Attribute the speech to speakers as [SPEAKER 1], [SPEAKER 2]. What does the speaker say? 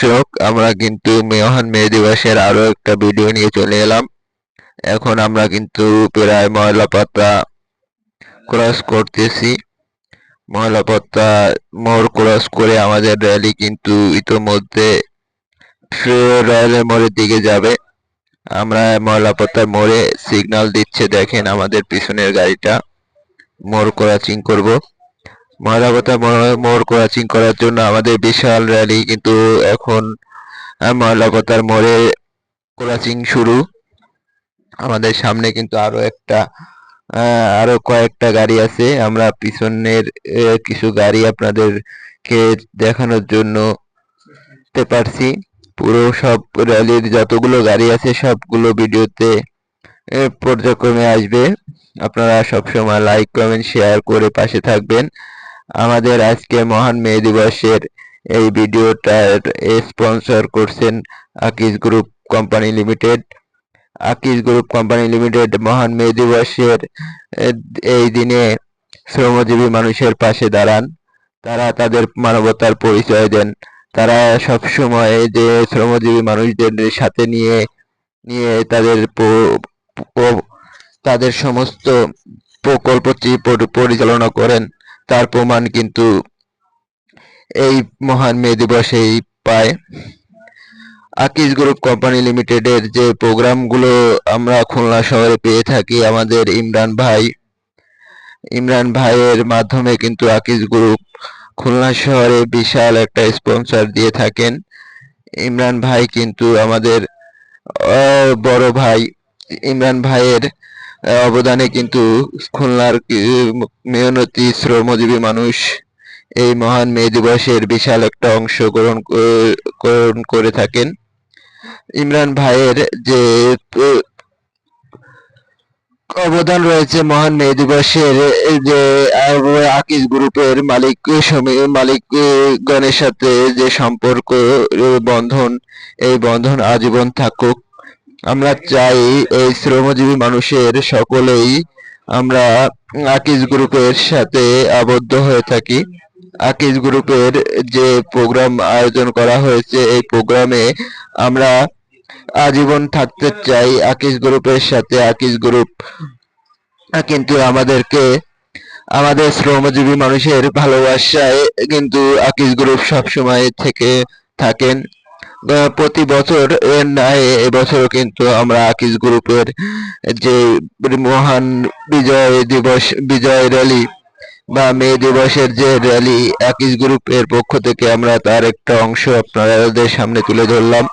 [SPEAKER 1] দর্শক, আমরা কিন্তু মহান মে দিবসের আরো একটা ভিডিও নিয়ে চলে এলাম। এখন আমরা কিন্তু প্রায় ময়লাপাতা ক্রস করতেছি। ময়লাপাতা মোড় ক্রস করে আমাদের র্যালি কিন্তু ইতোমধ্যে রয়্যালের মোড়ের দিকে যাবে। আমরা ময়লাপাতার মোড়ে সিগন্যাল দিচ্ছে, দেখেন আমাদের পিছনের গাড়িটা। মোড় ক্রসিং করব। ময়লাপাতা মোড় ক্রসিং করার জন্য আমাদের বিশাল র্যালি কিন্তু এখন ময়লাপাতার মোড়ে ক্রসিং শুরু। আমাদের সামনে কিন্তু আরো কয়েকটা গাড়ি আছে। আমরা পিছনের কিছু গাড়ি আপনাদেরকে দেখানোর জন্য পারছি। পুরো সব র্যালির যতগুলো গাড়ি আছে সবগুলো ভিডিওতে পর্যায়ক্রমে আসবে। আপনারা সবসময় লাইক কমেন্ট শেয়ার করে পাশে থাকবেন। আমাদের আজকে মহান মে দিবসের এই ভিডিওটা স্পন্সর করছেন Akij group company limited. Akij group company limited মহান মে দিবসের এই দিনে শ্রমজীবী মানুষের পাশে দাঁড়ান। তারা তাদের মানবতার পরিচয় দেন। তারা সবসময় যে শ্রমজীবী মানুষদের সাথে নিয়ে নিয়ে তাদের সমস্ত প্রকল্পটি পরিচালনা করেন, তার প্রমাণ কিন্তু এই মহান মে দিবসেই পায়। আকিজ গ্রুপ কোম্পানি লিমিটেডের যে প্রোগ্রামগুলো আমরা খুলনা শহরে পেয়ে থাকি, আমাদের ইমরান ভাইয়ের মাধ্যমে কিন্তু আকিজ গ্রুপ খুলনা শহরে বিশাল একটা স্পন্সর দিয়ে থাকেন। ইমরান ভাই কিন্তু আমাদের বড় ভাই। ইমরান ভাইয়ের অবদানে কিন্তু খুলনার মেহনতি শ্রমজীবী মানুষ এই মহান মে দিবসের বিশাল একটা অংশগ্রহণ করে থাকেন। ইমরান ভাইয়ের যে অবদান রয়েছে মহান মে দিবসের, যে আকিজ গ্রুপের মালিকগণের সাথে যে সম্পর্ক বন্ধন, এই বন্ধন আজীবন থাকুক। আমরা চাই এই শ্রমজীবী মানুষের সকলেই আমরা আকিজ গ্রুপের সাথে আবদ্ধ হয়ে থাকি। আকিজ গ্রুপের যে প্রোগ্রাম আয়োজন করা হয়েছে, এই প্রোগ্রামে আমরা আজীবন থাকতে চাই আকিজ গ্রুপের সাথে। আকিজ গ্রুপ কিন্তু আমাদের শ্রমজীবী মানুষের ভালোবাসায় কিন্তু আকিজ গ্রুপ সবসময় থেকে থাকেন। প্রতি বছর ন্যায় এবছরও কিন্তু আমরা আকিজ গ্রুপের যে মহান বিজয় র্যালি বা মে দিবসের যে র্যালি, আকিজ গ্রুপের পক্ষ থেকে আমরা তার একটা অংশ আপনাদের সামনে তুলে ধরলাম।